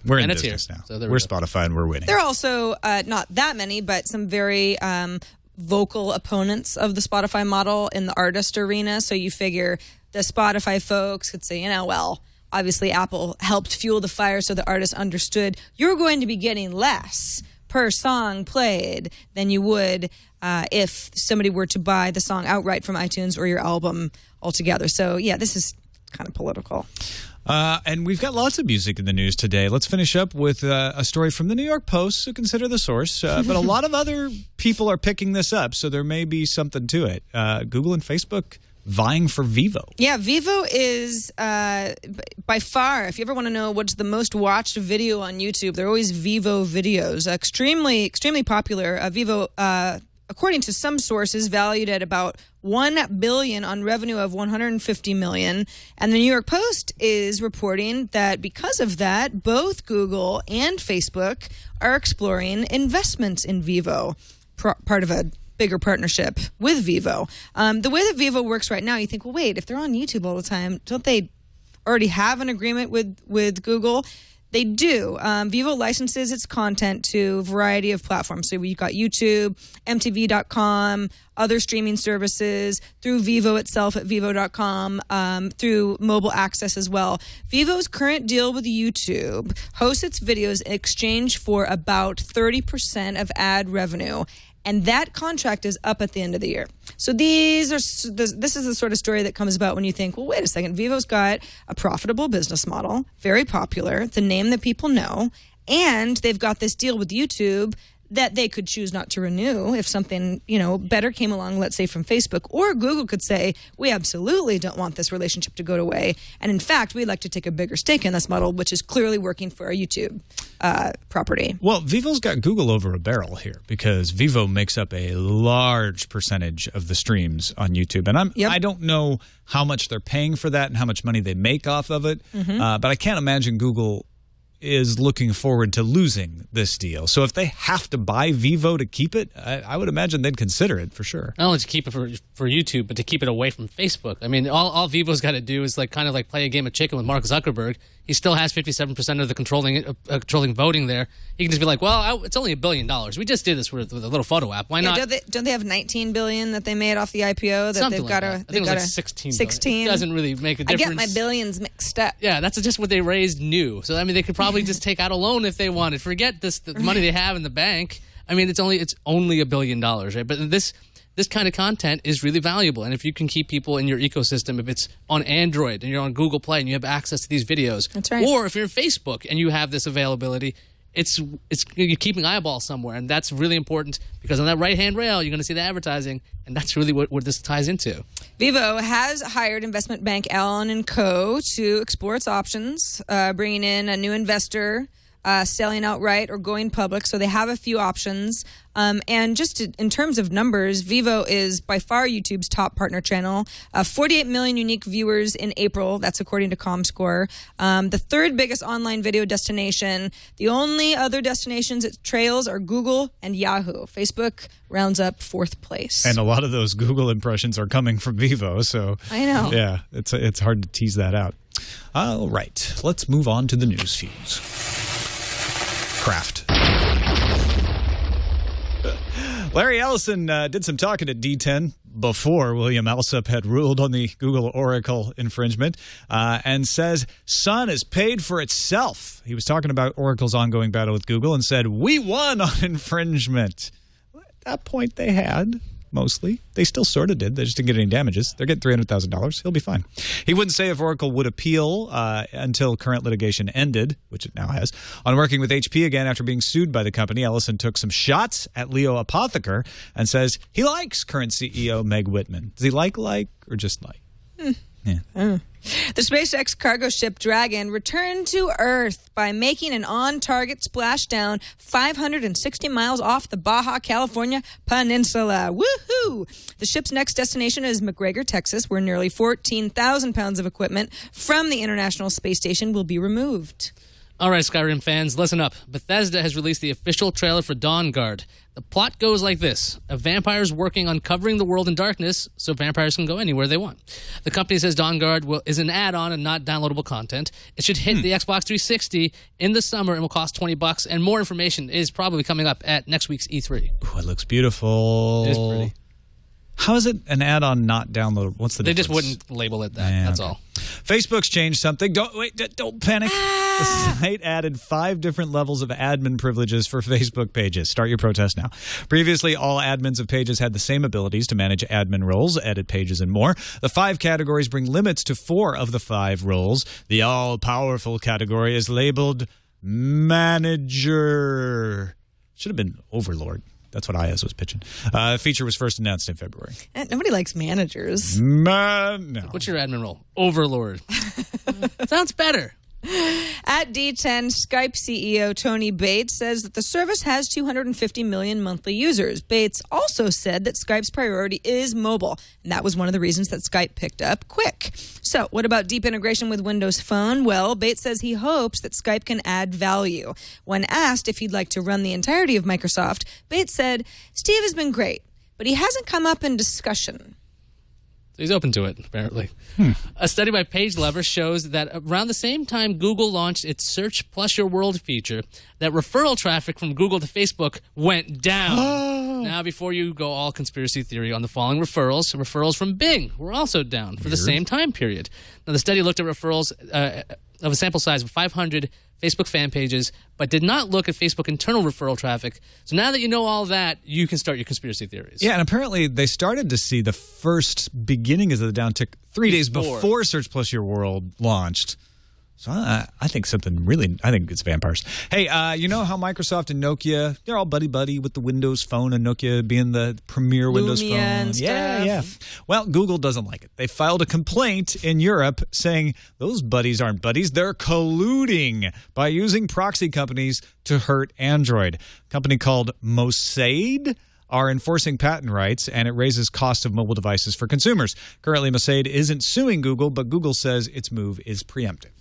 [SPEAKER 1] We're in
[SPEAKER 6] and
[SPEAKER 1] business now.
[SPEAKER 6] So
[SPEAKER 1] we're Spotify and we're winning.
[SPEAKER 5] There are also not that many, but some very vocal opponents of the Spotify model in the artist arena. So you figure the Spotify folks could say, well, obviously Apple helped fuel the fire so the artists understood you're going to be getting less per song played than you would if somebody were to buy the song outright from iTunes or your album altogether. So, yeah, this is kind of political.
[SPEAKER 1] And we've got lots of music in the news today. Let's finish up with a story from the New York Post, so consider the source. But a lot of other people are picking this up, so there may be something to it. Google and Facebook vying for Vevo.
[SPEAKER 5] Yeah, Vevo is by far, if you ever want to know what's the most watched video on YouTube, they're always Vevo videos. Extremely, extremely popular. Vevo, according to some sources, valued at about $1 billion on revenue of $150 million. And the New York Post is reporting that because of that, both Google and Facebook are exploring investments in Vevo, part of a bigger partnership with Vevo. The way that Vevo works right now, you think, well, wait, if they're on YouTube all the time, don't they already have an agreement with Google? They do. Vevo licenses its content to a variety of platforms. So you've got YouTube, MTV.com, other streaming services, through Vevo itself at Vevo.com, through mobile access as well. Vevo's current deal with YouTube hosts its videos in exchange for about 30% of ad revenue. And that contract is up at the end of the year. So this is the sort of story that comes about when you think, well, wait a second, Vevo's got a profitable business model, very popular, it's a name that people know, and they've got this deal with YouTube that they could choose not to renew if something, better came along, let's say from Facebook, or Google could say, we absolutely don't want this relationship to go away. And in fact, we'd like to take a bigger stake in this model, which is clearly working for our YouTube property.
[SPEAKER 1] Well, Vevo's got Google over a barrel here because Vevo makes up a large percentage of the streams on YouTube. And I don't know how much they're paying for that and how much money they make off of it. But I can't imagine Google is looking forward to losing this deal. So if they have to buy Vevo to keep it, I would imagine they'd consider it for sure.
[SPEAKER 6] Not only to keep it for YouTube, but to keep it away from Facebook. I mean, all Vevo's got to do is kind of play a game of chicken with Mark Zuckerberg. He still has 57% of the controlling voting there. He can just be like, well, it's only $1 billion. We just did this with a little photo app. Why not?
[SPEAKER 5] Don't they have $19 billion that they made off the IPO? That
[SPEAKER 6] Something
[SPEAKER 5] they've got
[SPEAKER 6] I think it was 16.
[SPEAKER 5] 16.
[SPEAKER 6] It doesn't really make a difference.
[SPEAKER 5] I get my billions mixed up.
[SPEAKER 6] Yeah, that's just what they raised new. So I mean, they could probably just take out a loan if they wanted. Forget the money they have in the bank. I mean, it's only $1 billion, right? But this kind of content is really valuable. And if you can keep people in your ecosystem, if it's on Android and you're on Google Play and you have access to these videos,
[SPEAKER 5] that's right.
[SPEAKER 6] Or if you're in Facebook and you have this availability, you're keeping eyeballs somewhere, and that's really important because on that right-hand rail, you're going to see the advertising, and that's really what this ties into.
[SPEAKER 5] Vevo has hired investment bank Allen & Co. to explore its options, bringing in a new investor, selling outright, or going public. So they have a few options. And just in terms of numbers, Vevo is by far YouTube's top partner channel. 48 million unique viewers in April. That's according to ComScore. The third biggest online video destination. The only other destinations it trails are Google and Yahoo. Facebook rounds up fourth place.
[SPEAKER 1] And a lot of those Google impressions are coming from Vevo. So
[SPEAKER 5] I know.
[SPEAKER 1] Yeah, it's hard to tease that out. All right, let's move on to the news feeds. Craft. Larry Ellison did some talking at D10 before William Alsup had ruled on the Google Oracle infringement and says Sun is paid for itself. He was talking about Oracle's ongoing battle with Google and said, we won on infringement. At that point they had. Mostly. They still sort of did. They just didn't get any damages. They're getting $300,000. He'll be fine. He wouldn't say if Oracle would appeal until current litigation ended, which it now has. On working with HP again after being sued by the company, Ellison took some shots at Leo Apotheker and says he likes current CEO Meg Whitman. Does he like or just like? Yeah.
[SPEAKER 5] The SpaceX cargo ship Dragon returned to Earth by making an on-target splashdown 560 miles off the Baja California Peninsula. Woohoo! The ship's next destination is McGregor, Texas, where nearly 14,000 pounds of equipment from the International Space Station will be removed.
[SPEAKER 6] All right, Skyrim fans, listen up. Bethesda has released the official trailer for Dawn Guard. The plot goes like this. A vampire is working on covering the world in darkness so vampires can go anywhere they want. The company says Dawn Guard is an add-on and not downloadable content. It should hit the Xbox 360 in the summer and will cost $20. And more information is probably coming up at next week's E3.
[SPEAKER 1] Ooh, it looks beautiful.
[SPEAKER 6] It is pretty.
[SPEAKER 1] How is it an add-on not downloadable? What's the difference?
[SPEAKER 6] They just wouldn't label it that. That's all.
[SPEAKER 1] Facebook's changed something. Don't panic. The site added 5 different levels of admin privileges for Facebook pages. Start your protest now. Previously, all admins of pages had the same abilities to manage admin roles, edit pages, and more. The 5 categories bring limits to 4 of the 5 roles. The all-powerful category is labeled Manager. Should have been Overlord. That's what Iyaz was pitching. The feature was first announced in February.
[SPEAKER 5] Nobody likes managers.
[SPEAKER 1] No.
[SPEAKER 6] What's your admin role? Overlord. Sounds better.
[SPEAKER 5] At D10, Skype CEO Tony Bates says that the service has 250 million monthly users. Bates also said that Skype's priority is mobile, and that was one of the reasons that Skype picked up quick. So, what about deep integration with Windows Phone? Well, Bates says he hopes that Skype can add value. When asked if he'd like to run the entirety of Microsoft, Bates said, Steve has been great, but he hasn't come up in discussion.
[SPEAKER 6] He's open to it, apparently. A study by PageLover shows that around the same time Google launched its Search Plus Your World feature, that referral traffic from Google to Facebook went down. Now, before you go all conspiracy theory on the following referrals from Bing were also down for the same time period. Now, the study looked at referrals of a sample size of 500 Facebook fan pages, but did not look at Facebook internal referral traffic. So now that you know all that, you can start your conspiracy theories.
[SPEAKER 1] Yeah, and apparently they started to see the first beginnings of the downtick 3 days before Search Plus Your World launched. So I think I think it's vampires. Hey, you know how Microsoft and Nokia, they're all buddy-buddy with the Windows Phone and Nokia being the premier Windows Phone.
[SPEAKER 5] And stuff.
[SPEAKER 1] Yeah. Well, Google doesn't like it. They filed a complaint in Europe saying those buddies aren't buddies. They're colluding by using proxy companies to hurt Android. A company called Mosaid are enforcing patent rights, and it raises cost of mobile devices for consumers. Currently, Mosaid isn't suing Google, but Google says its move is preemptive.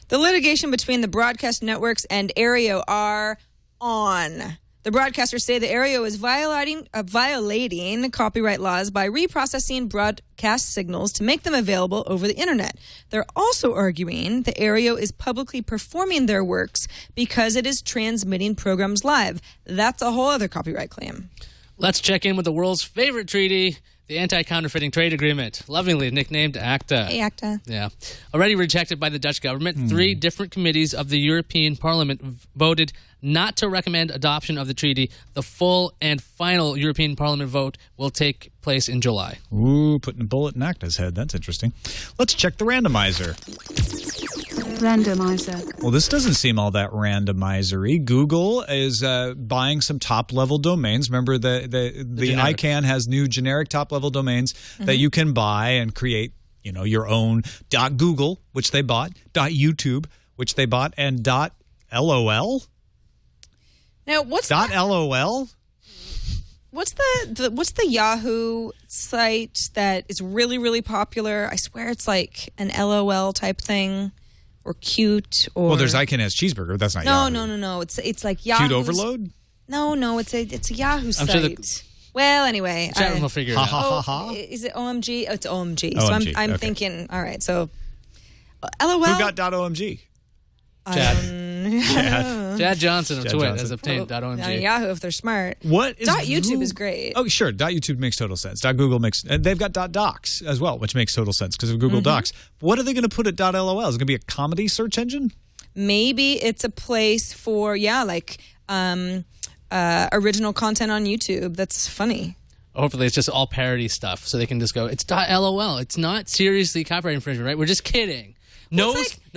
[SPEAKER 5] The litigation between the broadcast networks and Aereo are on. The broadcasters say the Aereo is violating copyright laws by reprocessing broadcast signals to make them available over the internet. They're also arguing the Aereo is publicly performing their works because it is transmitting programs live. That's a whole other copyright claim.
[SPEAKER 6] Let's check in with the world's favorite treaty, the anti-counterfeiting trade agreement, lovingly nicknamed ACTA.
[SPEAKER 5] Hey, ACTA.
[SPEAKER 6] Yeah. Already rejected by the Dutch government, 3 different committees of the European Parliament voted not to recommend adoption of the treaty. The full and final European Parliament vote will take place in July.
[SPEAKER 1] Ooh, putting a bullet in ACTA's head. That's interesting. Let's check the randomizer.
[SPEAKER 8] Randomizer.
[SPEAKER 1] Well, this doesn't seem all that randomizer-y. Google is buying some top-level domains. Remember, the ICANN has new generic top-level domains that you can buy and create, your own .google, which they bought, .youtube, which they bought, and .lol.
[SPEAKER 5] Now, what's
[SPEAKER 1] .lol?
[SPEAKER 5] What's the Yahoo site that is really, really popular? I swear it's like an LOL type thing. Or cute, or
[SPEAKER 1] well, there's ICANN has cheeseburger. That's not Yahoo.
[SPEAKER 5] No. It's like Yahoo.
[SPEAKER 1] Cute overload.
[SPEAKER 5] No. It's a Yahoo site. Well, anyway,
[SPEAKER 6] chat room will figure it out.
[SPEAKER 5] Is it OMG? Oh, it's OMG.
[SPEAKER 1] OMG.
[SPEAKER 5] So I'm thinking. All right. So, LOL.
[SPEAKER 1] Who got .omg?
[SPEAKER 6] Chad Johnson of TWiT has obtained .omg.
[SPEAKER 5] On Yahoo, if they're smart.
[SPEAKER 1] What is
[SPEAKER 5] .youtube is great.
[SPEAKER 1] Oh, sure. .youtube makes total sense. .google makes, and they've got .docs as well, which makes total sense because of Google Docs. What are they going to put at .lol? Is it going to be a comedy search engine?
[SPEAKER 5] Maybe it's a place for original content on YouTube that's funny.
[SPEAKER 6] Hopefully it's just all parody stuff, so they can just go, it's .lol. It's not seriously copyright infringement, right? We're just kidding. No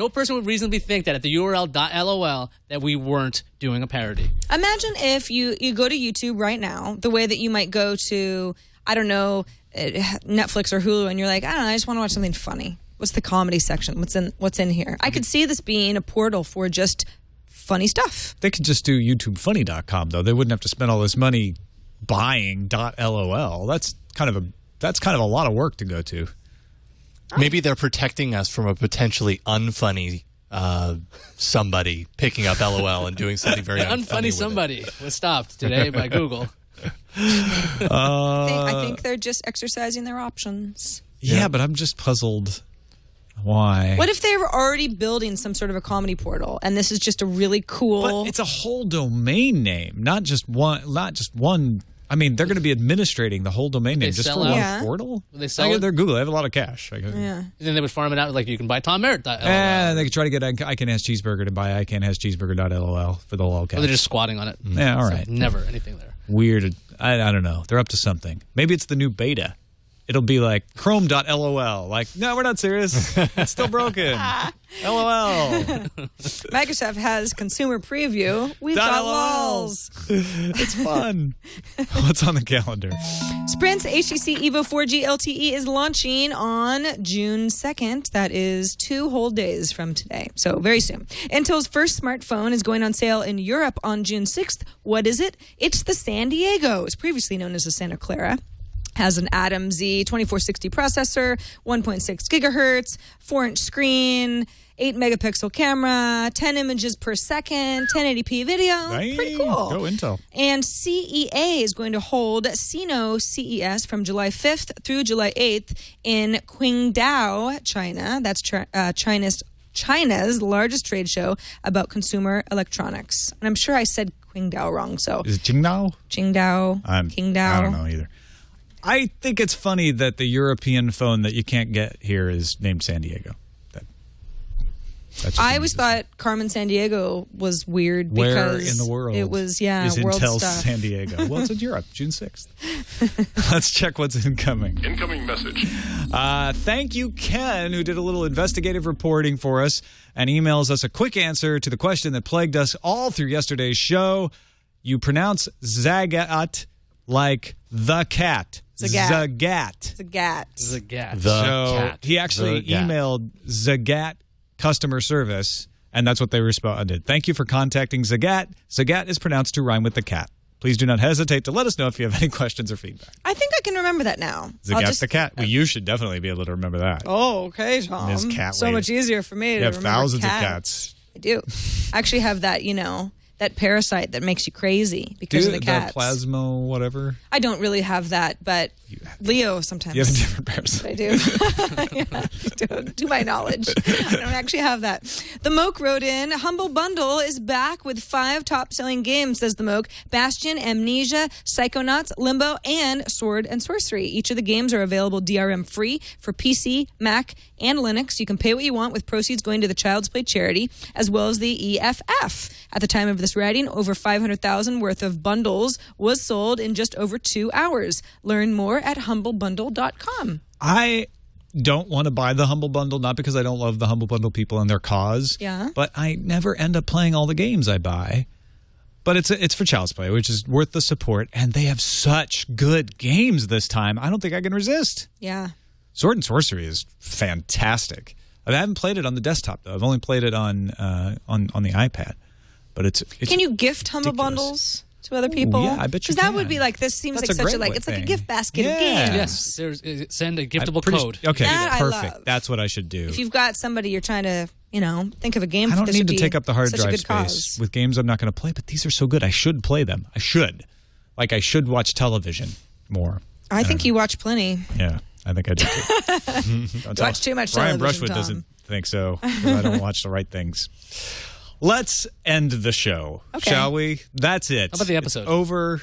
[SPEAKER 6] person would reasonably think that at the URL .lol that we weren't doing a parody.
[SPEAKER 5] Imagine if you go to YouTube right now, the way that you might go to, I don't know, Netflix or Hulu, and you're like, I don't know, I just want to watch something funny. What's the comedy section? What's in here? I could see this being a portal for just funny stuff.
[SPEAKER 1] They could just do YouTubefunny.com, though. They wouldn't have to spend all this money buying .lol. That's kind of a lot of work to go to.
[SPEAKER 7] Maybe they're protecting us from a potentially unfunny somebody picking up LOL and doing something very
[SPEAKER 6] unfunny somebody was stopped today by Google.
[SPEAKER 5] I think they're just exercising their options.
[SPEAKER 1] Yeah, but I'm just puzzled. Why?
[SPEAKER 5] What if they were already building some sort of a comedy portal, and this is just a really cool?
[SPEAKER 1] But it's a whole domain name, not just one. I mean, they're going to be administrating the whole domain name just for one portal?
[SPEAKER 6] They sell it?
[SPEAKER 1] They're Google. They have a lot of cash.
[SPEAKER 5] Yeah.
[SPEAKER 6] Then they would farm it out like you can buy Tom Merritt.
[SPEAKER 1] And they could try to get ICANN has cheeseburger to buy ICANN has cheeseburger.lol for the lol cash.
[SPEAKER 6] Well, they're just squatting on it.
[SPEAKER 1] Yeah, all right.
[SPEAKER 6] So never anything there.
[SPEAKER 1] Weird. I don't know. They're up to something. Maybe it's the new beta. It'll be like chrome.lol. Like, no, we're not serious. It's still broken. LOL.
[SPEAKER 5] Microsoft has consumer preview. We've got lols.
[SPEAKER 1] It's fun. What's on the calendar?
[SPEAKER 5] Sprint's HTC Evo 4G LTE is launching on June 2nd. That is 2 whole days from today. So very soon. Intel's first smartphone is going on sale in Europe on June 6th. What is it? It's the San Diego. It's previously known as the Santa Clara. Has an Atom Z 2460 processor, 1.6 gigahertz, 4-inch screen, 8-megapixel camera, 10 images per second, 1080p video.
[SPEAKER 1] Dang.
[SPEAKER 5] Pretty cool.
[SPEAKER 1] Go Intel.
[SPEAKER 5] And CEA is going to hold Sino CES from July 5th through July 8th in Qingdao, China. That's China's largest trade show about consumer electronics. And I'm sure I said Qingdao wrong. So
[SPEAKER 1] is it Qingdao?
[SPEAKER 5] Qingdao. Qingdao.
[SPEAKER 1] I don't know either. I think it's funny that the European phone that you can't get here is named San Diego.
[SPEAKER 5] I always thought Carmen San Diego was weird because
[SPEAKER 1] where in the world
[SPEAKER 5] it was
[SPEAKER 1] is
[SPEAKER 5] world
[SPEAKER 1] Intel
[SPEAKER 5] stuff.
[SPEAKER 1] San Diego? Well, it's in Europe, June 6th. Let's check what's incoming.
[SPEAKER 9] Incoming message.
[SPEAKER 1] Thank you, Ken, who did a little investigative reporting for us and emails us a quick answer to the question that plagued us all through yesterday's show. You pronounce Zagat like the cat. Zagat.
[SPEAKER 6] Cat.
[SPEAKER 1] He actually emailed Zagat customer service, and that's what they responded. Thank you for contacting Zagat. Zagat is pronounced to rhyme with the cat. Please do not hesitate to let us know if you have any questions or feedback.
[SPEAKER 5] I think I can remember that now.
[SPEAKER 1] Zagat's the cat. Well, you should definitely be able to remember that.
[SPEAKER 5] Oh, okay, Tom.
[SPEAKER 1] Ms. Cat
[SPEAKER 5] so
[SPEAKER 1] Lady.
[SPEAKER 5] much easier for me to remember.
[SPEAKER 1] You have thousands of cats.
[SPEAKER 5] I do. I actually have that, that parasite that makes you crazy because of the cats.
[SPEAKER 1] The plasma whatever?
[SPEAKER 5] I don't really have that, but Leo sometimes.
[SPEAKER 1] You have different pairs.
[SPEAKER 5] I do. Yeah, to my knowledge. I don't actually have that. The Moke wrote in, Humble Bundle is back with 5 top-selling games, says the Moke. Bastion, Amnesia, Psychonauts, Limbo, and Sword and Sorcery. Each of the games are available DRM-free for PC, Mac, and Linux. You can pay what you want with proceeds going to the Child's Play charity, as well as the EFF. At the time of this writing, over 500,000 worth of bundles was sold in just over 2 hours. Learn more at humblebundle.com.
[SPEAKER 1] I don't want to buy the Humble Bundle, not because I don't love the Humble Bundle people and their cause, but I never end up playing all the games I buy. But it's for Child's Play, which is worth the support, and they have such good games this time. I don't think I can resist.
[SPEAKER 5] Yeah.
[SPEAKER 1] Sword and Sorcery is fantastic. I haven't played it on the desktop, though. I've only played it on the iPad. But it's
[SPEAKER 5] can you gift Humble Bundles to other people?
[SPEAKER 1] Ooh, yeah, I bet you can.
[SPEAKER 5] Because that would be like, this seems like such a, like, it's like a gift basket of games.
[SPEAKER 6] Yes, send a giftable code.
[SPEAKER 1] Okay,
[SPEAKER 5] that
[SPEAKER 1] perfect. That's what I should do.
[SPEAKER 5] If you've got somebody you're trying to, think of a game.
[SPEAKER 1] I don't need to take up the hard
[SPEAKER 5] drive
[SPEAKER 1] space
[SPEAKER 5] cause.
[SPEAKER 1] with games I'm not going to play, but these are so good. I should play them. I should. Like, I should watch television more.
[SPEAKER 5] I think you watch plenty.
[SPEAKER 1] Yeah, I think I do too.
[SPEAKER 5] You watch too much television,
[SPEAKER 1] Brian Brushwood
[SPEAKER 5] Tom.
[SPEAKER 1] doesn't think so. I don't watch the right things. Let's end the show, shall we? That's it.
[SPEAKER 6] How about the episode?
[SPEAKER 1] It's over.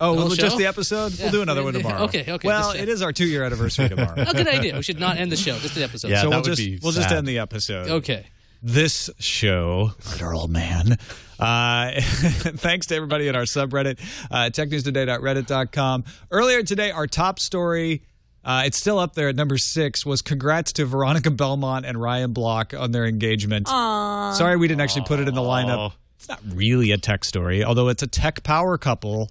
[SPEAKER 6] Oh,
[SPEAKER 1] just the episode?
[SPEAKER 6] Yeah.
[SPEAKER 1] We'll do another one tomorrow.
[SPEAKER 6] Okay.
[SPEAKER 1] Well, it is our 2-year anniversary tomorrow.
[SPEAKER 6] Oh, good idea. We should not end the show, just the episode.
[SPEAKER 7] Yeah,
[SPEAKER 1] so
[SPEAKER 7] we'll just
[SPEAKER 1] end the episode.
[SPEAKER 6] Okay.
[SPEAKER 1] This show, literal man. Thanks to everybody in our subreddit, technewstoday.reddit.com. Earlier today, our top story, it's still up there at number 6, was congrats to Veronica Belmont and Ryan Block on their engagement.
[SPEAKER 5] Aww.
[SPEAKER 1] Sorry we didn't actually put it in the lineup. It's not really a tech story, although it's a tech power couple.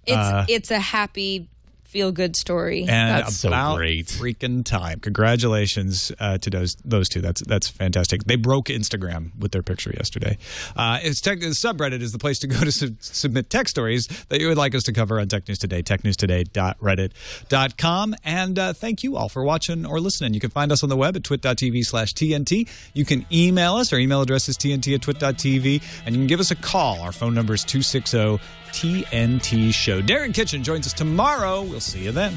[SPEAKER 5] It's a happy, feel-good story.
[SPEAKER 1] And
[SPEAKER 7] That's so
[SPEAKER 1] about
[SPEAKER 7] great.
[SPEAKER 1] freaking time. Congratulations to those two. That's fantastic. They broke Instagram with their picture yesterday. The subreddit is the place to go to submit tech stories that you would like us to cover on Tech News Today, technewstoday.reddit.com. And thank you all for watching or listening. You can find us on the web at twit.tv/TNT. You can email us. Our email address is tnt@twit.tv. And you can give us a call. Our phone number is 260-TNT-SHOW. Darren Kitchen joins us tomorrow. We'll see you then.